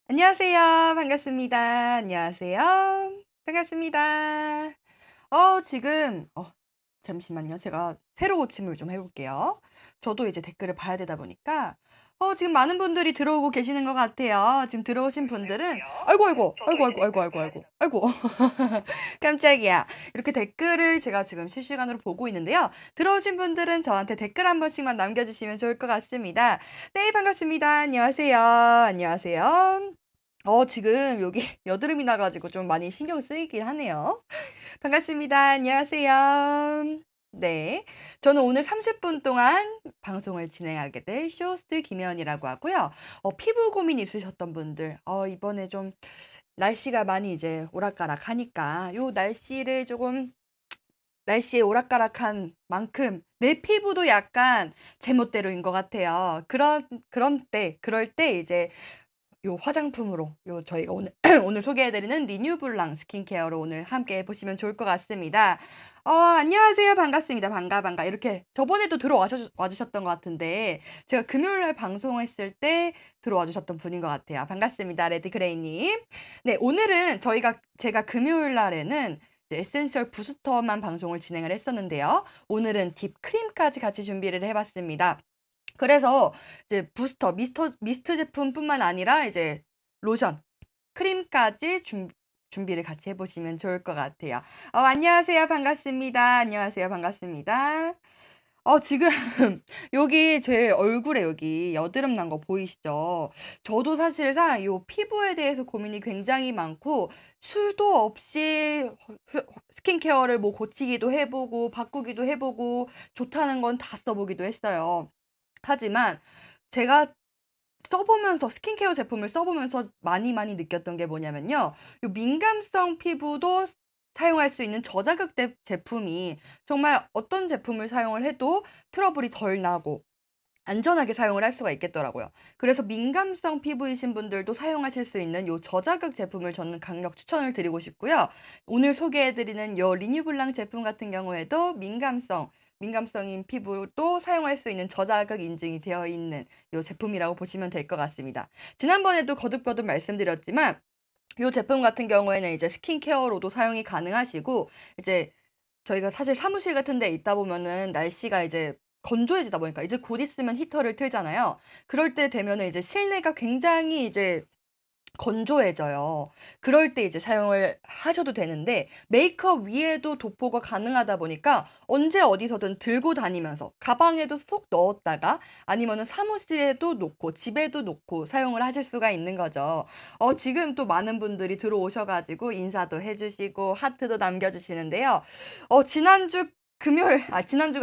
안녕하세요. 반갑습니다. 안녕하세요. 반갑습니다. 지금 잠시만요. 제가 새로 고침을 좀 해 볼게요. 저도 이제 댓글을 봐야 되다 보니까 지금 많은 분들이 들어오고 계시는 것 같아요. 지금 들어오신 분들은 아이고, 아이고. 아이고, 아이고, 아이고, 아이고, 아이고. 아이고. 깜짝이야. 이렇게 댓글을 제가 지금 실시간으로 보고 있는데요. 들어오신 분들은 저한테 댓글 한 번씩만 남겨 주시면 좋을 것 같습니다. 네, 반갑습니다. 안녕하세요. 안녕하세요. 지금 여기 여드름이 나 가지고 좀 많이 신경 쓰이긴 하네요. 반갑습니다. 안녕하세요. 네. 저는 오늘 30분 동안 방송을 진행하게 될 쇼호스트 김혜원이라고 하고요. 피부 고민 있으셨던 분들, 이번에 좀 날씨가 많이 이제 오락가락하니까 요 날씨를 조금 날씨의 오락가락한 만큼 내 피부도 약간 제멋대로인 것 같아요. 그럴 때 이제 요 화장품으로 저희가 오늘 오늘 소개해 드리는 리뉴블랑 스킨케어로 오늘 함께 해 보시면 좋을 것 같습니다. 안녕하세요. 반갑습니다. 반가. 이렇게 저번에도 와 주셨던 것 같은데 제가 금요일 날 방송했을 때 들어와 주셨던 분인 것 같아요. 반갑습니다. 레드그레이 님. 네, 오늘은 제가 금요일 날에는 이제 에센셜 부스터만 방송을 진행을 했었는데요. 오늘은 딥크림까지 같이 준비를 해 봤습니다. 그래서 이제 미스트 제품뿐만 아니라 이제 로션, 크림까지 준비를 같이 해 보시면 좋을 것 같아요. 안녕하세요. 반갑습니다. 안녕하세요. 반갑습니다. 지금 여기 제 얼굴에 여기 여드름 난 거 보이시죠? 저도 사실상 요 피부에 대해서 고민이 굉장히 많고 수도 없이 스킨케어를 뭐 고치기도 해 보고 바꾸기도 해 보고 좋다는 건 다 써 보기도 했어요. 하지만 제가 스킨케어 제품을 써보면서 많이 느꼈던 게 뭐냐면요. 요 민감성 피부도 사용할 수 있는 저자극 제품이 정말 어떤 제품을 사용을 해도 트러블이 덜 나고 안전하게 사용을 할 수가 있겠더라고요. 그래서 민감성 피부이신 분들도 사용하실 수 있는 요 저자극 제품을 저는 강력 추천을 드리고 싶고요. 오늘 소개해 드리는 요 리뉴블랑 제품 같은 경우에도 민감성인 피부도 사용할 수 있는 저자극 인증이 되어 있는 요 제품이라고 보시면 될 것 같습니다. 지난번에도 거듭거듭 말씀드렸지만 요 제품 같은 경우에는 이제 스킨케어로도 사용이 가능하시고 이제 저희가 사실 사무실 같은 데 있다 보면은 날씨가 이제 건조해지다 보니까 이제 곧 있으면 히터를 틀잖아요. 그럴 때 되면은 이제 실내가 굉장히 이제 건조해져요. 그럴 때 이제 사용을 하셔도 되는데 메이크업 위에도 도포가 가능하다 보니까 언제 어디서든 들고 다니면서 가방에도 쏙 넣었다가 아니면은 사무실에도 놓고 집에도 놓고 사용을 하실 수가 있는 거죠. 지금 또 많은 분들이 들어오셔 가지고 인사도 해 주시고 하트도 남겨 주시는데요. 지난주가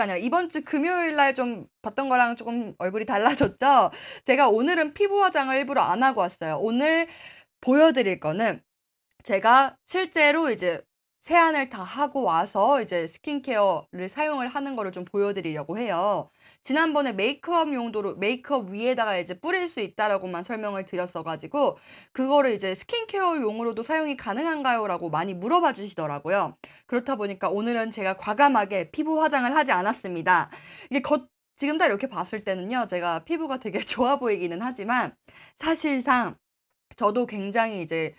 아니라 이번 주 금요일 날 좀 봤던 거랑 조금 얼굴이 달라졌죠? 제가 오늘은 피부 화장을 일부러 안 하고 왔어요. 오늘 보여드릴 거는 제가 실제로 이제 세안을 다 하고 와서 이제 스킨케어를 사용을 하는 거를 좀 보여드리려고 해요. 지난번에 메이크업 용도로 메이크업 위에다가 이제 뿌릴 수 있다라고만 설명을 드렸어 가지고 그거를 이제 "스킨케어용으로도 사용이 가능한가요?"라고 많이 물어봐 주시더라고요. 그렇다 보니까 오늘은 제가 과감하게 피부 화장을 하지 않았습니다. 이게 지금 딱 이렇게 봤을 때는요. 제가 피부가 되게 좋아 보이기는 하지만 사실상 저도 굉장히 이제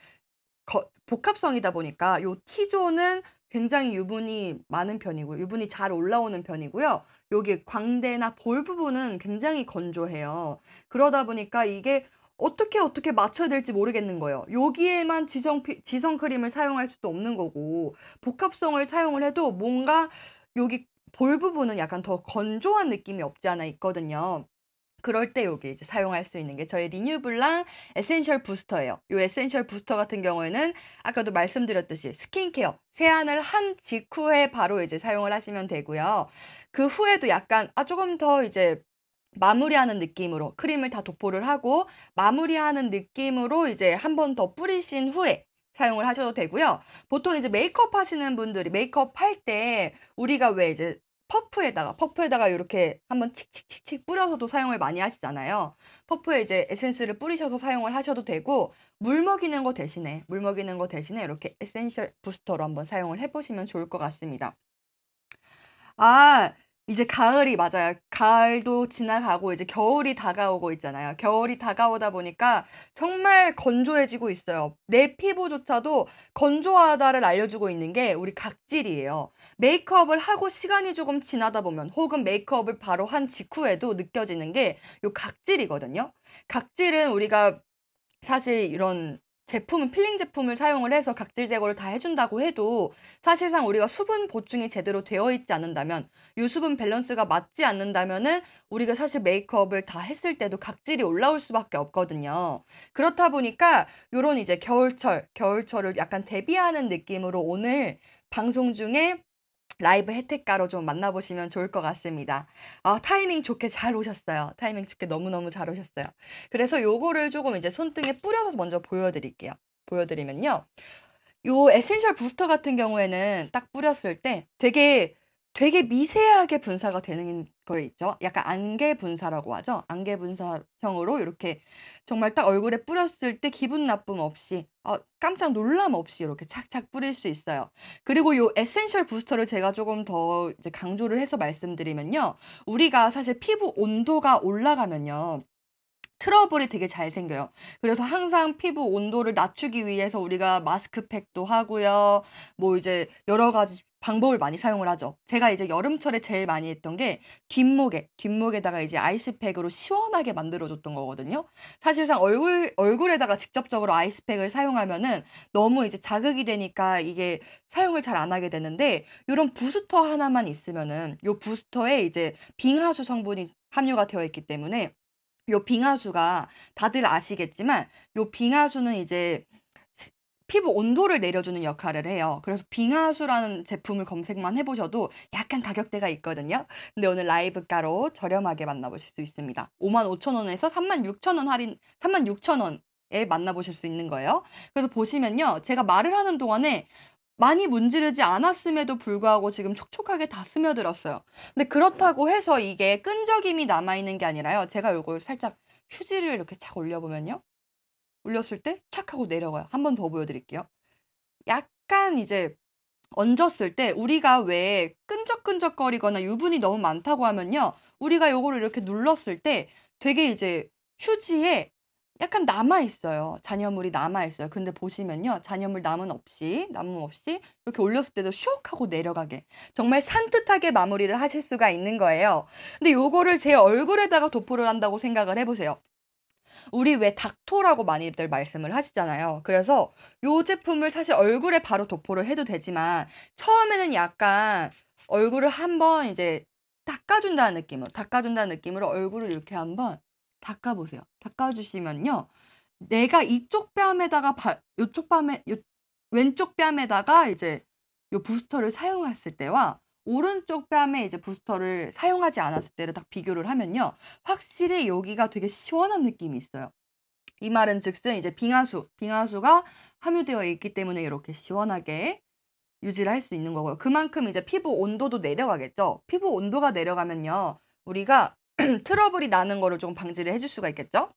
복합성이다 보니까 요 T존은 굉장히 유분이 많은 편이고 유분이 잘 올라오는 편이고요. 여기 광대나 볼 부분은 굉장히 건조해요. 그러다 보니까 이게 어떻게 맞춰야 될지 모르겠는 거예요. 여기에만 지성 크림을 사용할 수도 없는 거고 복합성을 사용을 해도 뭔가 여기 볼 부분은 약간 더 건조한 느낌이 없지 않아 있거든요. 그럴 때 요게 이제 사용할 수 있는 게 저희 리뉴블랑 에센셜 부스터예요. 요 에센셜 부스터 같은 경우에는 아까도 말씀드렸듯이 스킨케어, 세안을 한 직후에 바로 이제 사용을 하시면 되고요. 그 후에도 약간 조금 더 이제 마무리하는 느낌으로 크림을 다 도포를 하고 마무리하는 느낌으로 이제 한 번 더 뿌리신 후에 사용을 하셔도 되고요. 보통 이제 메이크업 하시는 분들이 메이크업 할 때 우리가 왜 이제 퍼프에다가 요렇게 한번 칙칙칙칙 뿌려서도 사용을 많이 하시잖아요. 퍼프에 이제 에센스를 뿌리셔서 사용을 하셔도 되고 물 먹이는 거 대신에 이렇게 에센셜 부스터로 한번 사용을 해 보시면 좋을 것 같습니다. 아 이제 가을이 맞아요. 가을도 지나가고 이제 겨울이 다가오고 있잖아요. 겨울이 다가오다 보니까 정말 건조해지고 있어요. 내 피부조차도 건조하다를 알려주고 있는 게 우리 각질이에요. 메이크업을 하고 시간이 조금 지나다 보면 혹은 메이크업을 바로 한 직후에도 느껴지는 게 요 각질이거든요. 각질은 우리가 사실 이런 제품은 필링 제품을 사용을 해서 각질 제거를 다 해준다고 해도 사실상 우리가 수분 보충이 제대로 되어 있지 않는다면 유수분 밸런스가 맞지 않는다면은 우리가 사실 메이크업을 다 했을 때도 각질이 올라올 수밖에 없거든요. 그렇다 보니까 요런 이제 겨울철을 약간 대비하는 느낌으로 오늘 방송 중에 라이브 혜택가로 좀 만나보시면 좋을 것 같습니다. 아, 타이밍 좋게 잘 오셨어요. 타이밍 좋게 너무너무 잘 오셨어요. 그래서 요거를 조금 이제 손등에 뿌려서 먼저 보여드릴게요. 보여드리면요. 요 에센셜 부스터 같은 경우에는 딱 뿌렸을 때 되게 미세하게 분사가 되는 거 있죠. 약간 안개 분사라고 하죠. 안개 분사형으로 이렇게 정말 딱 얼굴에 뿌렸을 때 기분 나쁨 없이 깜짝 놀람 없이 이렇게 착착 뿌릴 수 있어요. 그리고 요 에센셜 부스터를 제가 조금 더 이제 강조를 해서 말씀드리면요. 우리가 사실 피부 온도가 올라가면요. 트러블이 되게 잘 생겨요. 그래서 항상 피부 온도를 낮추기 위해서 우리가 마스크팩도 하고요. 뭐 이제 여러 가지 방법을 많이 사용을 하죠. 제가 이제 여름철에 제일 많이 했던 게 뒷목에다가 이제 아이스팩으로 시원하게 만들어줬던 거거든요. 사실상 얼굴에다가 직접적으로 아이스팩을 사용하면은 너무 이제 자극이 되니까 이게 사용을 잘 안 하게 되는데, 요런 부스터 하나만 있으면은 요 부스터에 이제 빙하수 성분이 함유가 되어 있기 때문에 요 빙하수가 다들 아시겠지만 요 빙하수는 이제 피부 온도를 내려주는 역할을 해요. 그래서 빙하수라는 제품을 검색만 해보셔도 약간 가격대가 있거든요. 근데 오늘 라이브가로 저렴하게 만나보실 수 있습니다. 55,000원에서 36,000원 할인, 36,000원에 만나보실 수 있는 거예요. 그래서 보시면요. 제가 말을 하는 동안에 많이 문지르지 않았음에도 불구하고 지금 촉촉하게 다 스며들었어요. 근데 그렇다고 해서 이게 끈적임이 남아있는 게 아니라요. 제가 요걸 살짝 휴지를 이렇게 착 올려보면요. 올렸을 때 착 하고 내려가요. 한 번 더 보여드릴게요. 약간 이제 얹었을 때 우리가 왜 끈적끈적거리거나 유분이 너무 많다고 하면요. 우리가 요거를 이렇게 눌렀을 때 되게 이제 휴지에 약간 남아있어요. 잔여물이 남아있어요. 근데 보시면요. 잔여물 남음 없이 이렇게 올렸을 때도 슉 하고 내려가게. 정말 산뜻하게 마무리를 하실 수가 있는 거예요. 근데 요거를 제 얼굴에다가 도포를 한다고 생각을 해보세요. 우리 왜 닥토라고 많이들 말씀을 하시잖아요. 그래서 요 제품을 사실 얼굴에 바로 도포를 해도 되지만 처음에는 약간 얼굴을 한번 이제 닦아준다는 느낌으로 얼굴을 이렇게 한번 닦아보세요. 닦아주시면요. 내가 이쪽 뺨에다가 요쪽 뺨에 왼쪽 뺨에다가 이제 요 부스터를 사용했을 때와 오른쪽 뺨에 이제 부스터를 사용하지 않았을 때를 딱 비교를 하면요. 확실히 여기가 되게 시원한 느낌이 있어요. 이 말은 즉슨 이제 빙하수가 함유되어 있기 때문에 이렇게 시원하게 유지를 할 수 있는 거고요. 그만큼 이제 피부 온도도 내려가겠죠. 피부 온도가 내려가면요. 우리가 트러블이 나는 거를 좀 방지를 해줄 수가 있겠죠.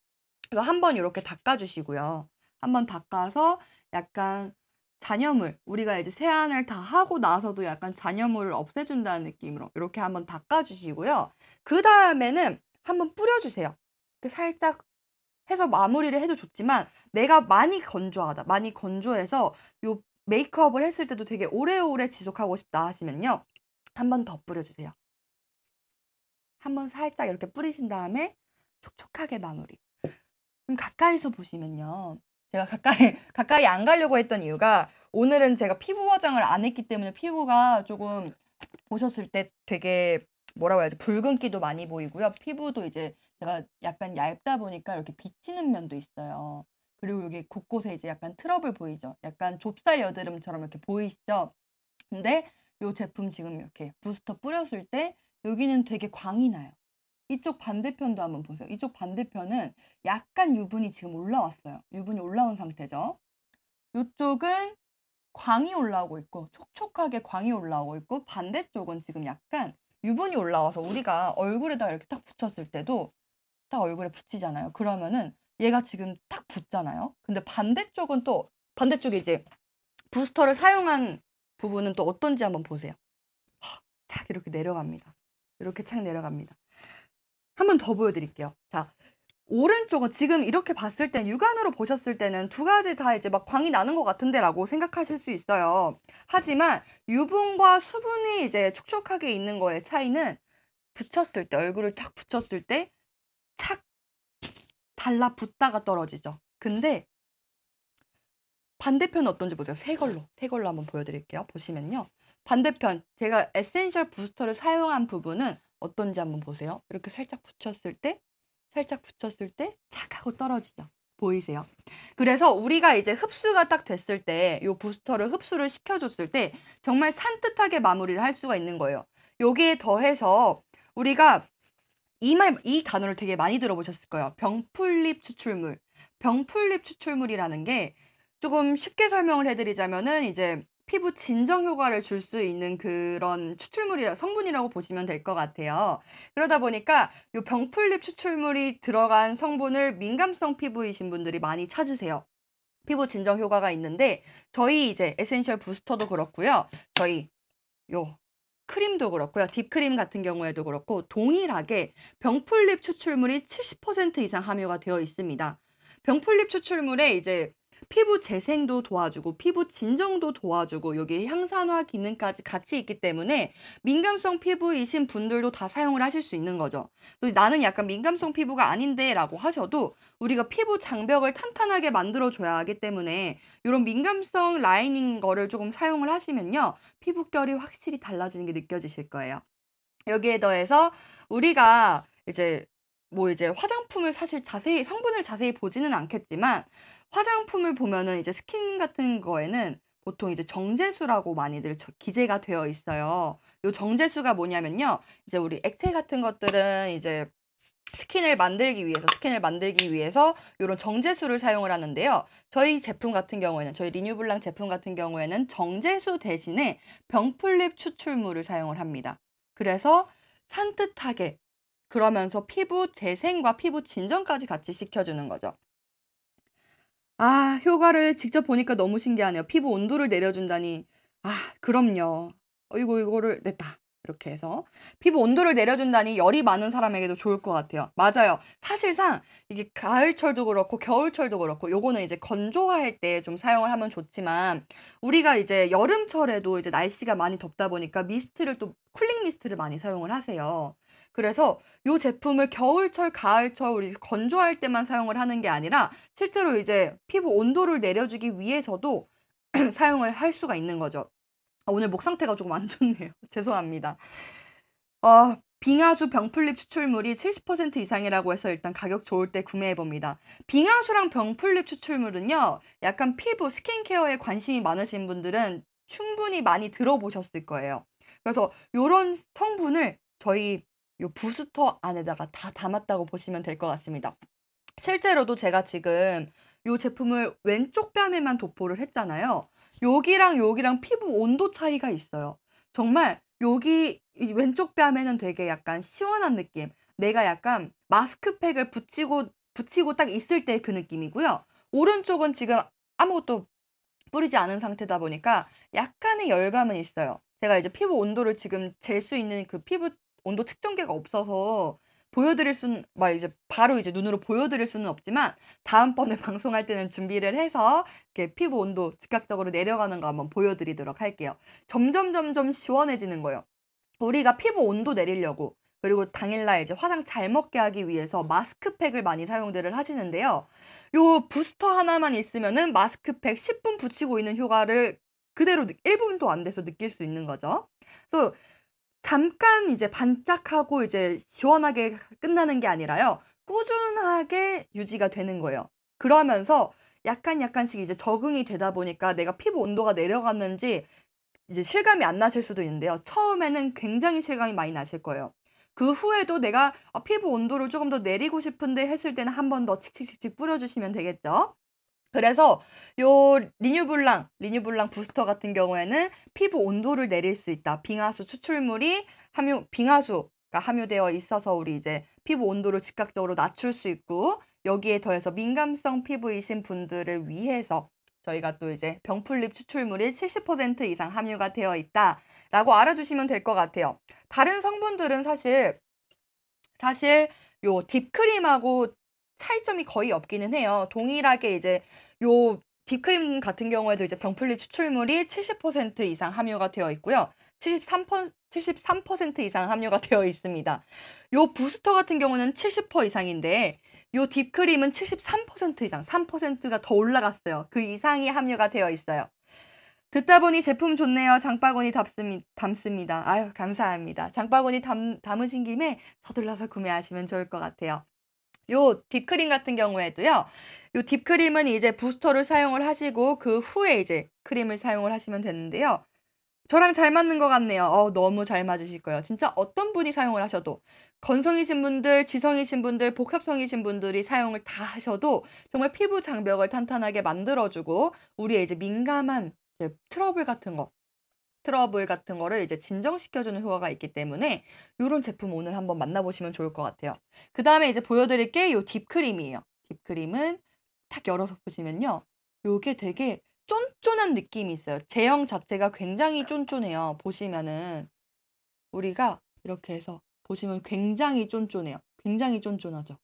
그래서 한번 이렇게 닦아주시고요. 한번 닦아서 약간 잔여물, 우리가 이제 세안을 다 하고 나서도 약간 잔여물을 없애준다는 느낌으로 이렇게 한번 닦아주시고요. 그 다음에는 한번 뿌려주세요. 살짝 해서 마무리를 해도 좋지만 내가 많이 건조해서 요 메이크업을 했을 때도 되게 오래오래 지속하고 싶다 하시면요. 한번 더 뿌려주세요. 한번 살짝 이렇게 뿌리신 다음에 촉촉하게 마무리. 좀 가까이서 보시면요. 제가 가까이 안 가려고 했던 이유가 오늘은 제가 피부 화장을 안 했기 때문에 피부가 조금 보셨을 때 되게 뭐라고 해야지 붉은기도 많이 보이고요. 피부도 이제 제가 약간 얇다 보니까 이렇게 비치는 면도 있어요. 그리고 여기 곳곳에 이제 약간 트러블 보이죠? 약간 좁쌀 여드름처럼 이렇게 보이시죠? 근데 이 제품 지금 이렇게 부스터 뿌렸을 때 여기는 되게 광이 나요. 이쪽 반대편도 한번 보세요. 이쪽 반대편은 약간 유분이 지금 올라왔어요. 유분이 올라온 상태죠. 이쪽은 광이 올라오고 있고 촉촉하게 광이 올라오고 있고 반대쪽은 지금 약간 유분이 올라와서 우리가 얼굴에다가 이렇게 딱 붙였을 때도 딱 얼굴에 붙이잖아요. 그러면은 얘가 지금 딱 붙잖아요. 근데 반대쪽에 이제 부스터를 사용한 부분은 또 어떤지 한번 보세요. 착 이렇게 내려갑니다. 이렇게 착 내려갑니다. 한 번 더 보여드릴게요. 자, 오른쪽은 지금 이렇게 봤을 땐 육안으로 보셨을 때는 두 가지 다 이제 막 광이 나는 것 같은데 라고 생각하실 수 있어요. 하지만 유분과 수분이 이제 촉촉하게 있는 거의 차이는 붙였을 때, 얼굴을 탁 붙였을 때 착 달라붙다가 떨어지죠. 근데 반대편은 어떤지 보세요. 새 걸로 한번 보여드릴게요. 보시면요. 반대편, 제가 에센셜 부스터를 사용한 부분은 어떤지 한번 보세요. 이렇게 살짝 붙였을 때 착 하고 떨어지죠. 보이세요? 그래서 우리가 이제 흡수가 딱 됐을 때, 요 부스터를 흡수를 시켜줬을 때 정말 산뜻하게 마무리를 할 수가 있는 거예요. 여기에 더해서 우리가 이 단어를 되게 많이 들어보셨을 거예요. 병풀립 추출물. 병풀립 추출물이라는 게 조금 쉽게 설명을 해드리자면은 이제 피부 진정 효과를 줄 수 있는 그런 성분이라고 보시면 될 것 같아요. 그러다 보니까 이 병풀립 추출물이 들어간 성분을 민감성 피부이신 분들이 많이 찾으세요. 피부 진정 효과가 있는데 저희 이제 에센셜 부스터도 그렇고요. 저희 요 크림도 그렇고요. 딥크림 같은 경우에도 그렇고 동일하게 병풀립 추출물이 70% 이상 함유가 되어 있습니다. 병풀립 추출물에 이제 피부 재생도 도와주고 피부 진정도 도와주고 여기에 향산화 기능까지 같이 있기 때문에 민감성 피부이신 분들도 다 사용을 하실 수 있는 거죠. 나는 약간 민감성 피부가 아닌데 라고 하셔도 우리가 피부 장벽을 탄탄하게 만들어줘야 하기 때문에 이런 민감성 라인인 거를 조금 사용을 하시면요. 피부결이 확실히 달라지는 게 느껴지실 거예요. 여기에 더해서 우리가 이제 화장품을 사실 성분을 자세히 보지는 않겠지만 화장품을 보면은 이제 스킨 같은 거에는 보통 이제 정제수라고 많이들 기재가 되어 있어요. 요 정제수가 뭐냐면요. 이제 우리 액체 같은 것들은 이제 스킨을 만들기 위해서 이런 정제수를 사용을 하는데요. 저희 제품 같은 경우에는 저희 리뉴블랑 제품 같은 경우에는 정제수 대신에 병풀립 추출물을 사용을 합니다. 그래서 산뜻하게 그러면서 피부 재생과 피부 진정까지 같이 시켜주는 거죠. 아, 효과를 직접 보니까 너무 신기하네요. 피부 온도를 내려준다니. 아, 그럼요. 이거를 냈다. 이렇게 해서 피부 온도를 내려준다니 열이 많은 사람에게도 좋을 것 같아요. 맞아요. 사실상 이게 가을철도 그렇고 겨울철도 그렇고 요거는 이제 건조할 때 좀 사용을 하면 좋지만 우리가 이제 여름철에도 이제 날씨가 많이 덥다 보니까 쿨링 미스트를 많이 사용을 하세요. 그래서 요 제품을 겨울철, 가을철 우리 건조할 때만 사용을 하는 게 아니라 실제로 이제 피부 온도를 내려주기 위해서도 사용을 할 수가 있는 거죠. 오늘 목 상태가 조금 안 좋네요. 죄송합니다. 빙하수 병풀립 추출물이 70% 이상이라고 해서 일단 가격 좋을 때 구매해 봅니다. 빙하수랑 병풀립 추출물은요. 약간 피부 스킨케어에 관심이 많으신 분들은 충분히 많이 들어보셨을 거예요. 그래서 요런 성분을 저희 요 부스터 안에다가 다 담았다고 보시면 될 것 같습니다. 실제로도 제가 지금 요 제품을 왼쪽 뺨에만 도포를 했잖아요. 여기랑 피부 온도 차이가 있어요. 정말 여기 이 왼쪽 뺨에는 되게 약간 시원한 느낌. 내가 약간 마스크팩을 붙이고 딱 있을 때 그 느낌이고요. 오른쪽은 지금 아무것도 뿌리지 않은 상태다 보니까 약간의 열감은 있어요. 제가 이제 피부 온도를 지금 잴 수 있는 그 피부 온도 측정기가 없어서 보여드릴 수는 막 이제 바로 이제 눈으로 보여드릴 수는 없지만 다음번에 방송할 때는 준비를 해서 이렇게 피부 온도 즉각적으로 내려가는 거 한번 보여드리도록 할게요. 점점 시원해지는 거예요. 우리가 피부 온도 내리려고 그리고 당일날 이제 화장 잘 먹게 하기 위해서 마스크팩을 많이 사용들을 하시는데요. 요 부스터 하나만 있으면은 마스크팩 10분 붙이고 있는 효과를 그대로 1분도 안 돼서 느낄 수 있는 거죠. 그래서 잠깐 이제 반짝하고 이제 시원하게 끝나는 게 아니라요. 꾸준하게 유지가 되는 거예요. 그러면서 약간씩 이제 적응이 되다 보니까 내가 피부 온도가 내려갔는지 이제 실감이 안 나실 수도 있는데요. 처음에는 굉장히 실감이 많이 나실 거예요. 그 후에도 내가 피부 온도를 조금 더 내리고 싶은데 했을 때는 한 번 더 칙칙칙칙 뿌려주시면 되겠죠. 그래서 요 리뉴블랑 부스터 같은 경우에는 피부 온도를 내릴 수 있다. 빙하수 추출물이 빙하수가 함유되어 있어서 우리 이제 피부 온도를 즉각적으로 낮출 수 있고 여기에 더해서 민감성 피부이신 분들을 위해서 저희가 또 이제 병풀립 추출물이 70% 이상 함유가 되어 있다. 라고 알아주시면 될 것 같아요. 다른 성분들은 사실 요 딥크림하고 차이점이 거의 없기는 해요. 동일하게 이제 요 딥크림 같은 경우에도 이제 병풀리 추출물이 70% 이상 함유가 되어 있고요. 73% 이상 함유가 되어 있습니다. 요 부스터 같은 경우는 70% 이상인데 요 딥크림은 73% 이상, 3%가 더 올라갔어요. 그 이상이 함유가 되어 있어요. 듣다 보니 제품 좋네요. 장바구니 담습니다. 아유, 감사합니다. 장바구니 담으신 김에 서둘러서 구매하시면 좋을 것 같아요. 요 딥크림 같은 경우에도요. 요 딥크림은 이제 부스터를 사용을 하시고 그 후에 이제 크림을 사용을 하시면 되는데요. 저랑 잘 맞는 것 같네요. 너무 잘 맞으실 거예요. 진짜 어떤 분이 사용을 하셔도 건성이신 분들, 지성이신 분들, 복합성이신 분들이 사용을 다 하셔도 정말 피부 장벽을 탄탄하게 만들어주고 우리의 이제 민감한 이제 트러블 같은 거를 이제 진정시켜주는 효과가 있기 때문에 요런 제품 오늘 한번 만나보시면 좋을 것 같아요. 그 다음에 이제 보여드릴 게 요 딥크림이에요. 딥크림은 탁 열어서 보시면요. 요게 되게 쫀쫀한 느낌이 있어요. 제형 자체가 굉장히 쫀쫀해요. 보시면은 우리가 이렇게 해서 보시면 굉장히 쫀쫀해요. 굉장히 쫀쫀하죠.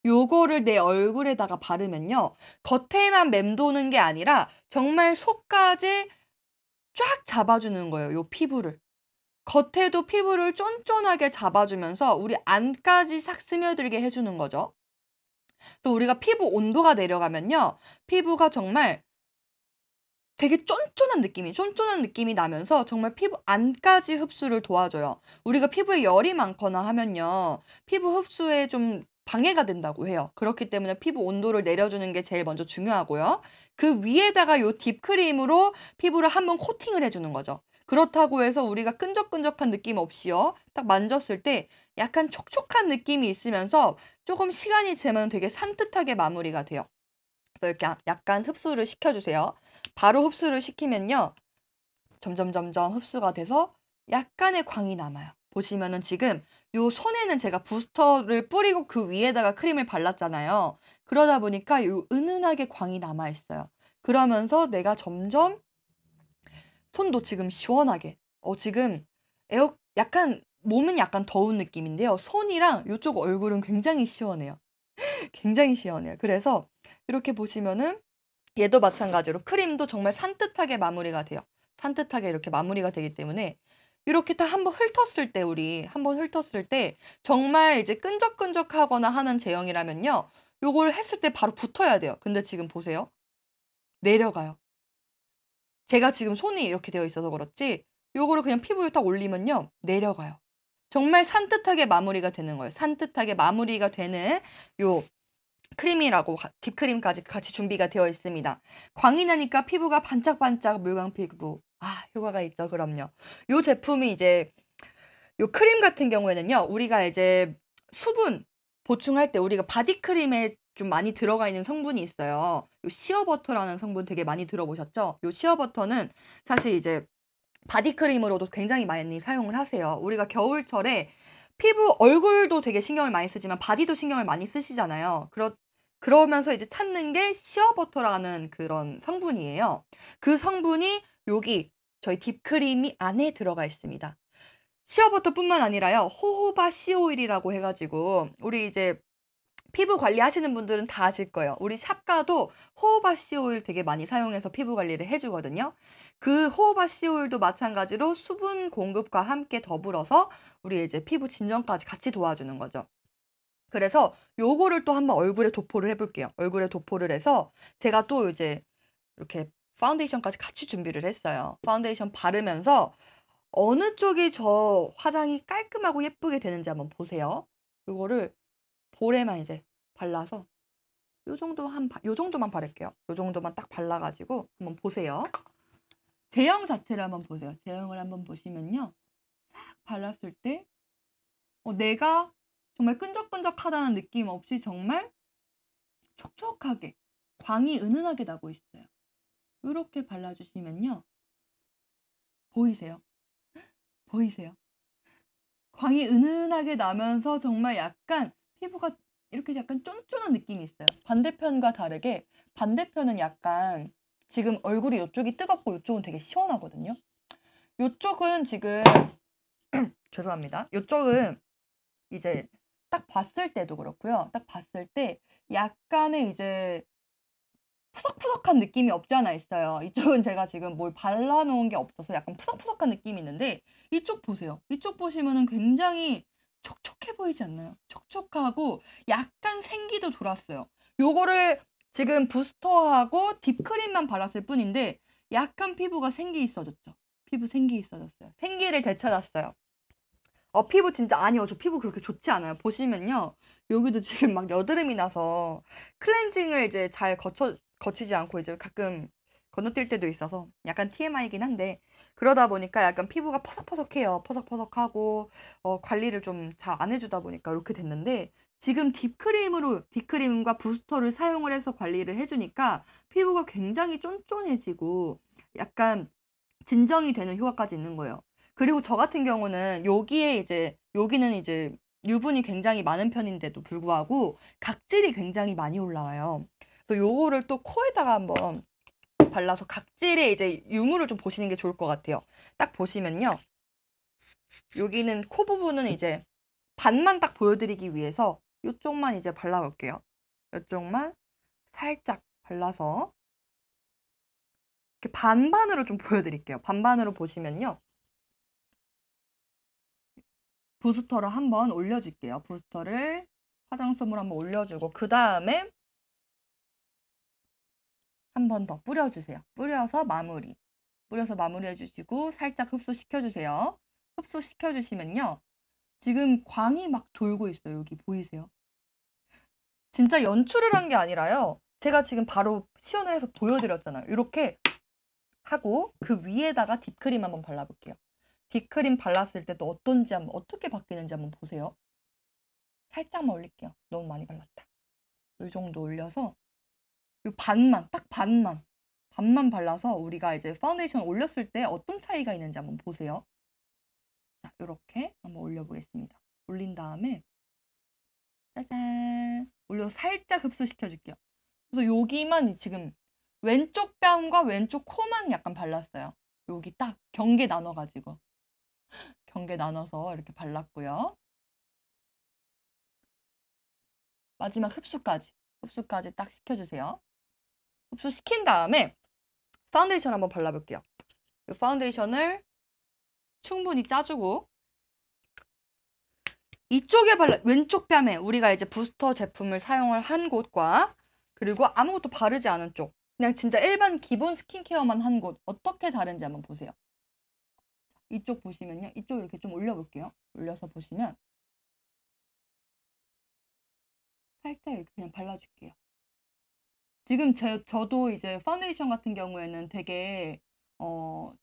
요거를 내 얼굴에다가 바르면요. 겉에만 맴도는 게 아니라 정말 속까지 쫙 잡아주는 거예요. 요 피부를. 겉에도 피부를 쫀쫀하게 잡아주면서 우리 안까지 싹 스며들게 해주는 거죠. 또 우리가 피부 온도가 내려가면요. 피부가 정말 되게 쫀쫀한 느낌이 나면서 정말 피부 안까지 흡수를 도와줘요. 우리가 피부에 열이 많거나 하면요. 피부 흡수에 좀 방해가 된다고 해요. 그렇기 때문에 피부 온도를 내려주는 게 제일 먼저 중요하고요. 그 위에다가 요 딥크림으로 피부를 한번 코팅을 해주는 거죠. 그렇다고 해서 우리가 끈적끈적한 느낌 없이요. 딱 만졌을 때 약간 촉촉한 느낌이 있으면서 조금 시간이 지나면 되게 산뜻하게 마무리가 돼요. 그래서 이렇게 약간 흡수를 시켜주세요. 바로 흡수를 시키면요. 점점 흡수가 돼서 약간의 광이 남아요. 보시면은 지금 요 손에는 제가 부스터를 뿌리고 그 위에다가 크림을 발랐잖아요. 그러다 보니까 요 은은하게 광이 남아 있어요. 그러면서 내가 점점 손도 지금 시원하게 지금 약간 몸은 약간 더운 느낌인데요. 손이랑 요쪽 얼굴은 굉장히 시원해요. 굉장히 시원해요. 그래서 이렇게 보시면은 얘도 마찬가지로 크림도 정말 산뜻하게 마무리가 돼요. 산뜻하게 이렇게 마무리가 되기 때문에 이렇게 딱 한번 훑었을 때 한번 훑었을 때 정말 이제 끈적끈적하거나 하는 제형이라면요. 요걸 했을 때 바로 붙어야 돼요. 근데 지금 보세요. 내려가요. 제가 지금 손이 이렇게 되어 있어서 그렇지 요거를 그냥 피부에 딱 올리면요. 내려가요. 정말 산뜻하게 마무리가 되는 거예요. 산뜻하게 마무리가 되는 요 크림이라고 딥크림까지 같이 준비가 되어 있습니다. 광이 나니까 피부가 반짝반짝 물광 피부. 효과가 있죠. 그럼요. 요 제품이 이제 요 크림 같은 경우에는요. 우리가 이제 수분 보충할 때 우리가 바디크림에 좀 많이 들어가 있는 성분이 있어요. 요 시어버터라는 성분 되게 많이 들어보셨죠? 요 시어버터는 사실 이제 바디크림으로도 굉장히 많이 사용을 하세요. 우리가 겨울철에 피부 얼굴도 되게 신경을 많이 쓰지만 바디도 신경을 많이 쓰시잖아요. 그러면서 이제 찾는 게 시어버터라는 그런 성분이에요. 그 성분이 여기 저희 딥크림이 안에 들어가 있습니다. 시어버터뿐만 아니라요. 호호바 씨오일이라고 해 가지고 우리 이제 피부 관리하시는 분들은 다 아실 거예요. 우리 샵 가도 호호바 씨오일 되게 많이 사용해서 피부 관리를 해 주거든요. 그 호호바 씨오일도 마찬가지로 수분 공급과 함께 더불어서 우리 이제 피부 진정까지 같이 도와주는 거죠. 그래서 요거를 또 한번 얼굴에 도포를 해 볼게요. 얼굴에 도포를 해서 제가 또 이제 이렇게 파운데이션까지 같이 준비를 했어요. 파운데이션 바르면서 어느 쪽이 저 화장이 깔끔하고 예쁘게 되는지 한번 보세요. 요거를 볼에만 이제 발라서 요 정도만 바를게요. 요 정도만 딱 발라 가지고 한번 보세요. 제형 자체를 한번 보세요. 제형을 한번 보시면요. 싹 발랐을 때 내가 정말 끈적끈적하다는 느낌 없이 정말 촉촉하게 광이 은은하게 나고 있어요. 요렇게 발라주시면요. 보이세요? 보이세요? 광이 은은하게 나면서 정말 약간 피부가 이렇게 약간 쫀쫀한 느낌이 있어요. 반대편과 다르게 반대편은 약간 지금 얼굴이 이쪽이 뜨겁고 이쪽은 되게 시원하거든요. 요쪽은 지금 죄송합니다. 요쪽은 이제 딱 봤을 때도 그렇고요. 딱 봤을 때 약간의 이제 푸석푸석한 느낌이 없지 않아 있어요. 이쪽은 제가 지금 뭘 발라놓은 게 없어서 약간 푸석푸석한 느낌이 있는데 이쪽 보세요. 이쪽 보시면은 굉장히 촉촉해 보이지 않나요? 촉촉하고 약간 생기도 돌았어요. 요거를 지금 부스터하고 딥크림만 발랐을 뿐인데 약간 피부가 생기 있어졌죠. 피부 생기 있어졌어요. 생기를 되찾았어요. 피부 진짜 아니요. 저 피부 그렇게 좋지 않아요. 보시면요. 여기도 지금 막 여드름이 나서 클렌징을 이제 잘 거치지 않고 이제 가끔 건너뛸 때도 있어서 약간 TMI이긴 한데 그러다 보니까 약간 피부가 퍼석퍼석해요. 퍼석퍼석하고 관리를 좀 잘 안 해주다 보니까 이렇게 됐는데 지금 딥크림과 부스터를 사용을 해서 관리를 해주니까 피부가 굉장히 쫀쫀해지고 약간 진정이 되는 효과까지 있는 거예요. 그리고 저 같은 경우는 여기는 이제 유분이 굉장히 많은 편인데도 불구하고 각질이 굉장히 많이 올라와요. 그래서 요거를 또 코에다가 한번 발라서 각질의 이제 유무를 좀 보시는 게 좋을 것 같아요. 딱 보시면요. 여기는 코 부분은 이제 반만 딱 보여드리기 위해서 이쪽만 이제 발라볼게요. 이쪽만 살짝 발라서 이렇게 반반으로 좀 보여드릴게요. 반반으로 보시면요. 부스터를 한번 올려줄게요. 부스터를 화장솜으로 한번 올려주고 그 다음에 한 번 더 뿌려주세요. 뿌려서 마무리 해주시고 살짝 흡수시켜주세요. 흡수시켜주시면요. 지금 광이 막 돌고 있어요. 여기 보이세요? 진짜 연출을 한 게 아니라요. 제가 지금 바로 시연을 해서 보여드렸잖아요. 이렇게 하고 그 위에다가 딥크림 한번 발라볼게요. 딥크림 발랐을 때도 어떻게 바뀌는지 한번 보세요. 살짝만 올릴게요. 너무 많이 발랐다. 이 정도 올려서 이 딱 반만 발라서 우리가 이제 파운데이션 올렸을 때 어떤 차이가 있는지 한번 보세요. 자, 이렇게 한번 올려보겠습니다. 올린 다음에 짜잔 올려서 살짝 흡수시켜 줄게요. 그래서 여기만 지금 왼쪽 뺨과 왼쪽 코만 약간 발랐어요. 여기 딱 경계 나눠가지고 경계 나눠서 이렇게 발랐고요. 마지막 흡수까지 딱 시켜주세요. 흡수시킨 다음에 파운데이션 한번 발라볼게요. 이 파운데이션을 충분히 짜주고 왼쪽 뺨에 우리가 이제 부스터 제품을 사용을 한 곳과 그리고 아무것도 바르지 않은 쪽 그냥 진짜 일반 기본 스킨케어만 한 곳 어떻게 다른지 한번 보세요. 이쪽 보시면요. 이쪽 이렇게 좀 올려볼게요. 올려서 보시면 살짝 이렇게 그냥 발라줄게요. 지금 저도 이제 파운데이션 같은 경우에는 되게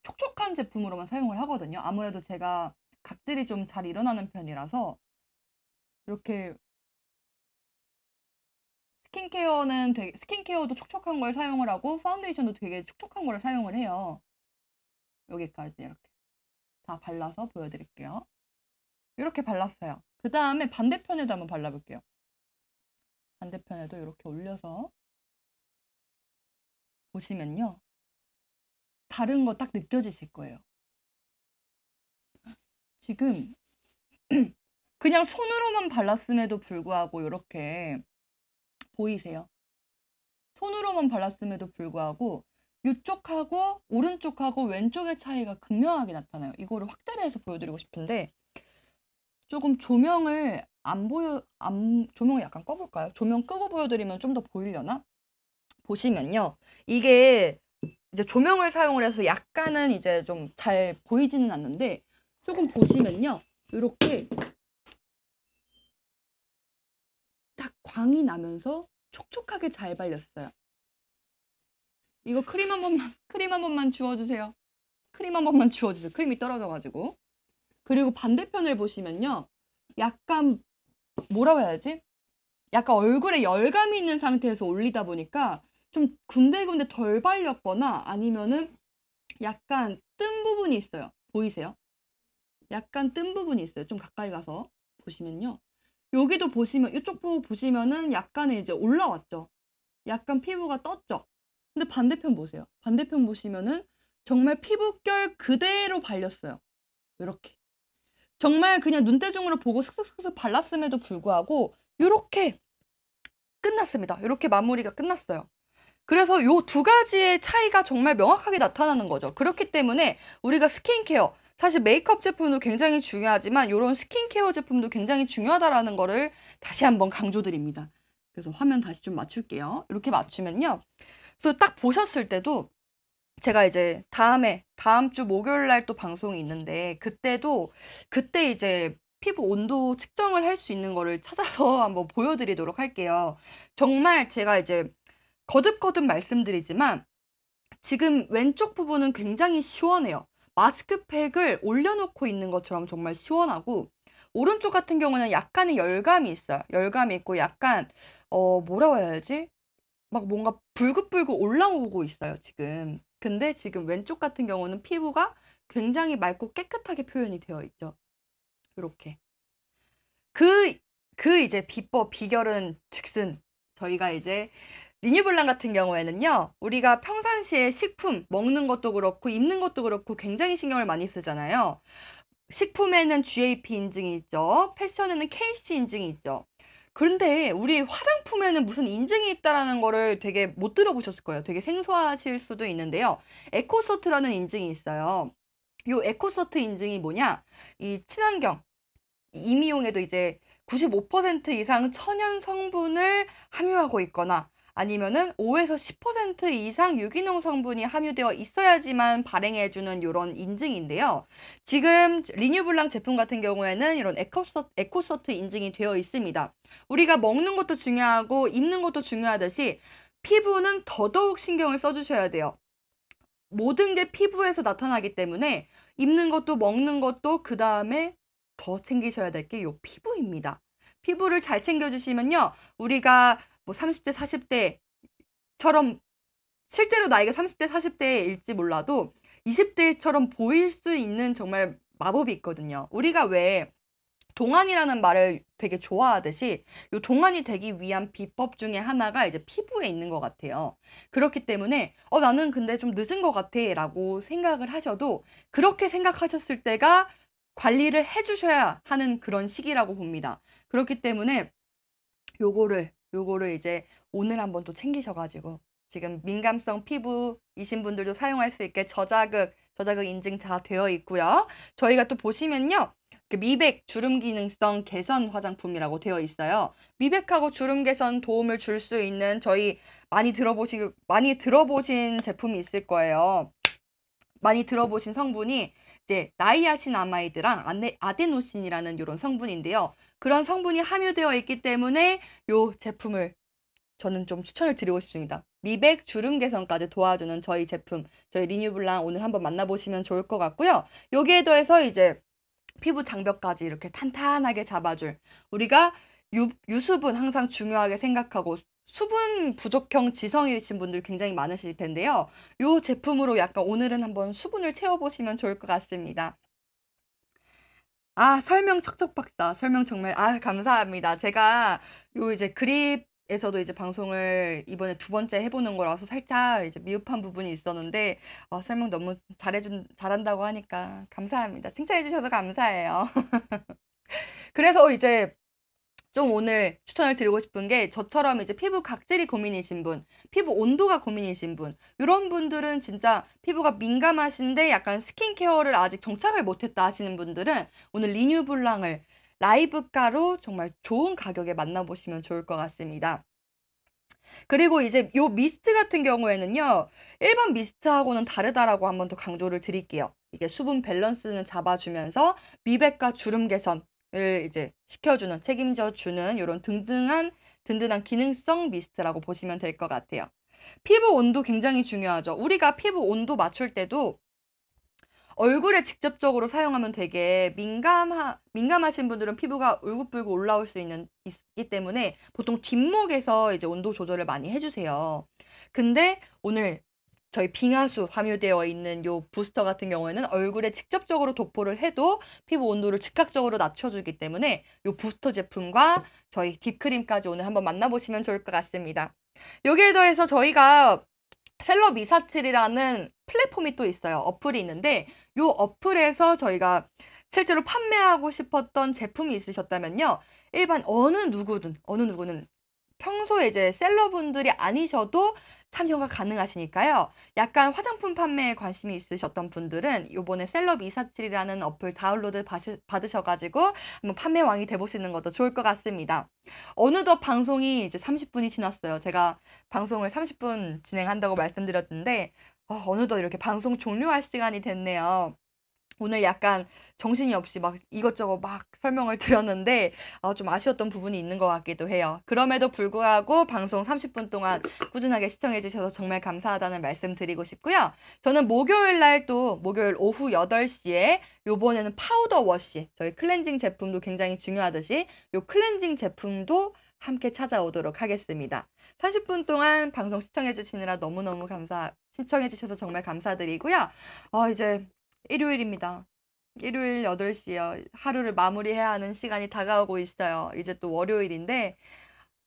촉촉한 제품으로만 사용을 하거든요. 아무래도 제가 각질이 좀 잘 일어나는 편이라서 이렇게 스킨케어도 촉촉한 걸 사용을 하고 파운데이션도 되게 촉촉한 걸 사용을 해요. 여기까지 이렇게 다 발라서 보여드릴게요. 이렇게 발랐어요. 그 다음에 반대편에도 한번 발라볼게요. 반대편에도 이렇게 올려서 보시면요. 다른 거 딱 느껴지실 거예요. 지금 그냥 손으로만 발랐음에도 불구하고 이렇게 보이세요? 손으로만 발랐음에도 불구하고 이쪽하고 오른쪽하고 왼쪽의 차이가 극명하게 나타나요. 이거를 확대를 해서 보여드리고 싶은데 조금 조명을 조명을 약간 꺼볼까요? 조명 끄고 보여드리면 좀 더 보이려나? 보시면요. 이게 이제 조명을 사용을 해서 약간은 이제 좀 잘 보이지는 않는데 조금 보시면요. 이렇게 딱 광이 나면서 촉촉하게 잘 발렸어요. 이거 크림 한 번만 주워주세요. 크림 한 번만 주워주세요. 크림이 떨어져가지고. 그리고 반대편을 보시면요. 약간 뭐라고 해야지? 약간 얼굴에 열감이 있는 상태에서 올리다 보니까 좀 군데군데 덜 발렸거나 아니면은 약간 뜬 부분이 있어요. 보이세요? 약간 뜬 부분이 있어요. 좀 가까이 가서 보시면요. 여기도 보시면 이쪽 부분 보시면은 약간의 이제 올라왔죠. 약간 피부가 떴죠. 근데 반대편 보세요. 반대편 보시면은 정말 피부결 그대로 발렸어요. 이렇게. 정말 그냥 눈대중으로 보고 슥슥슥슥 발랐음에도 불구하고 이렇게 끝났습니다. 이렇게 마무리가 끝났어요. 그래서 요 두 가지의 차이가 정말 명확하게 나타나는 거죠. 그렇기 때문에 우리가 스킨케어, 사실 메이크업 제품도 굉장히 중요하지만 이런 스킨케어 제품도 굉장히 중요하다라는 거를 다시 한번 강조드립니다. 그래서 화면 다시 좀 맞출게요. 이렇게 맞추면요. 그래서 딱 보셨을 때도 제가 이제 다음 주 목요일 날 또 방송이 있는데 그때 이제 피부 온도 측정을 할 수 있는 거를 찾아서 한번 보여드리도록 할게요. 정말 제가 이제 거듭거듭 말씀드리지만 지금 왼쪽 부분은 굉장히 시원해요. 마스크팩을 올려놓고 있는 것처럼 정말 시원하고 오른쪽 같은 경우는 약간의 열감이 있어요. 열감이 있고 약간 뭐라고 해야지? 막 뭔가 불긋불긋 올라오고 있어요, 지금. 근데 지금 왼쪽 같은 경우는 피부가 굉장히 맑고 깨끗하게 표현이 되어 있죠. 이렇게. 그, 그 이제 비법, 비결은 즉슨 저희가 이제 리뉴블랑 같은 경우에는요, 우리가 평상시에 식품, 먹는 것도 그렇고, 입는 것도 그렇고, 굉장히 신경을 많이 쓰잖아요. 식품에는 GAP 인증이 있죠. 패션에는 KC 인증이 있죠. 그런데 우리 화장품에는 무슨 인증이 있다라는 거를 되게 못 들어보셨을 거예요. 되게 생소하실 수도 있는데요. 에코서트라는 인증이 있어요. 이 에코서트 인증이 뭐냐? 이 친환경, 임의용에도 이제 95% 이상 천연 성분을 함유하고 있거나 아니면은 5에서 10% 이상 유기농 성분이 함유되어 있어야지만 발행해주는 이런 인증인데요. 지금 리뉴블랑 제품 같은 경우에는 이런 에코서트 인증이 되어 있습니다. 우리가 먹는 것도 중요하고 입는 것도 중요하듯이 피부는 더더욱 신경을 써주셔야 돼요. 모든 게 피부에서 나타나기 때문에 입는 것도 먹는 것도 그 다음에 더 챙기셔야 될 게 요 피부입니다. 피부를 잘 챙겨주시면요. 우리가 뭐 30대, 40대처럼 실제로 나이가 30대, 40대일지 몰라도 20대처럼 보일 수 있는 정말 마법이 있거든요. 우리가 왜 동안이라는 말을 되게 좋아하듯이 이 동안이 되기 위한 비법 중에 하나가 이제 피부에 있는 것 같아요. 그렇기 때문에 나는 근데 좀 늦은 것 같아 라고 생각을 하셔도 그렇게 생각하셨을 때가 관리를 해주셔야 하는 그런 시기라고 봅니다. 그렇기 때문에 요거를 이제 오늘 한번 또 챙기셔가지고 지금 민감성 피부이신 분들도 사용할 수 있게 저자극 인증 다 되어 있고요. 저희가 또 보시면요. 미백, 주름 기능성 개선 화장품이라고 되어 있어요. 미백하고 주름 개선 도움을 줄 수 있는 저희 많이 들어보신 제품이 있을 거예요. 많이 들어보신 성분이 이제 나이아신아마이드랑 아데노신이라는 이런 성분인데요. 그런 성분이 함유되어 있기 때문에 이 제품을 저는 좀 추천을 드리고 싶습니다. 미백, 주름 개선까지 도와주는 저희 제품, 저희 리뉴블랑 오늘 한번 만나보시면 좋을 것 같고요. 여기에 더해서 이제 피부 장벽까지 이렇게 탄탄하게 잡아줄 우리가 유수분 항상 중요하게 생각하고 수분 부족형 지성이신 분들 굉장히 많으실 텐데요. 이 제품으로 약간 오늘은 한번 수분을 채워보시면 좋을 것 같습니다. 설명 척척 박사. 설명 정말, 감사합니다. 제가 요 이제 그립에서도 이제 방송을 이번에 두 번째 해보는 거라서 살짝 이제 미흡한 부분이 있었는데, 설명 너무 잘한다고 하니까 감사합니다. 칭찬해주셔서 감사해요. 그래서 이제 좀 오늘 추천을 드리고 싶은 게 저처럼 이제 피부 각질이 고민이신 분, 피부 온도가 고민이신 분, 이런 분들은 진짜 피부가 민감하신데 약간 스킨케어를 아직 정착을 못했다 하시는 분들은 오늘 리뉴블랑을 라이브가로 정말 좋은 가격에 만나보시면 좋을 것 같습니다. 그리고 이제 요 미스트 같은 경우에는요, 일반 미스트하고는 다르다라고 한번 더 강조를 드릴게요. 이게 수분 밸런스는 잡아주면서 미백과 주름 개선을 이제 시켜주는, 책임져주는 이런 든든한 기능성 미스트라고 보시면 될 것 같아요. 피부 온도 굉장히 중요하죠. 우리가 피부 온도 맞출 때도 얼굴에 직접적으로 사용하면 되게 민감하신 분들은 피부가 울긋불긋 올라올 수 있기 때문에 보통 뒷목에서 이제 온도 조절을 많이 해주세요. 근데 오늘 저희 빙하수 함유되어 있는 요 부스터 같은 경우에는 얼굴에 직접적으로 도포를 해도 피부 온도를 즉각적으로 낮춰주기 때문에 요 부스터 제품과 저희 딥크림까지 오늘 한번 만나보시면 좋을 것 같습니다. 여기에 더해서 저희가 셀럽 247이라는 플랫폼이 또 있어요. 어플이 있는데 요 어플에서 저희가 실제로 판매하고 싶었던 제품이 있으셨다면요. 일반 어느 누구는 평소에 이제 셀러분들이 아니셔도 참여가 가능하시니까요. 약간 화장품 판매에 관심이 있으셨던 분들은 요번에 셀럽247이라는 어플 다운로드 받으셔가지고 한번 판매왕이 돼보시는 것도 좋을 것 같습니다. 어느덧 방송이 이제 30분이 지났어요. 제가 방송을 30분 진행한다고 말씀드렸는데 어느덧 이렇게 방송 종료할 시간이 됐네요. 오늘 약간 정신이 없이 막 이것저것 막 설명을 드렸는데 좀 아쉬웠던 부분이 있는 것 같기도 해요. 그럼에도 불구하고 방송 30분 동안 꾸준하게 시청해 주셔서 정말 감사하다는 말씀 드리고 싶고요. 저는 목요일 날 또 목요일 오후 8시에 요번에는 파우더 워시 저희 클렌징 제품도 굉장히 중요하듯이 요 클렌징 제품도 함께 찾아오도록 하겠습니다. 30분 동안 방송 시청해 주시느라 너무너무 시청해 주셔서 정말 감사드리고요. 이제 일요일입니다. 일요일 8시요. 하루를 마무리해야 하는 시간이 다가오고 있어요. 이제 또 월요일인데,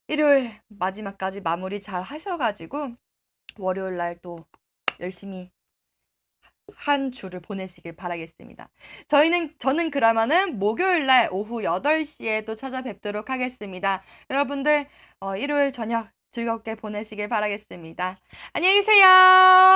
일요일 마지막까지 마무리 잘 하셔가지고, 월요일 날 또 열심히 한 주를 보내시길 바라겠습니다. 저는 그러면은 목요일 날 오후 8시에 또 찾아뵙도록 하겠습니다. 여러분들, 일요일 저녁 즐겁게 보내시길 바라겠습니다. 안녕히 계세요.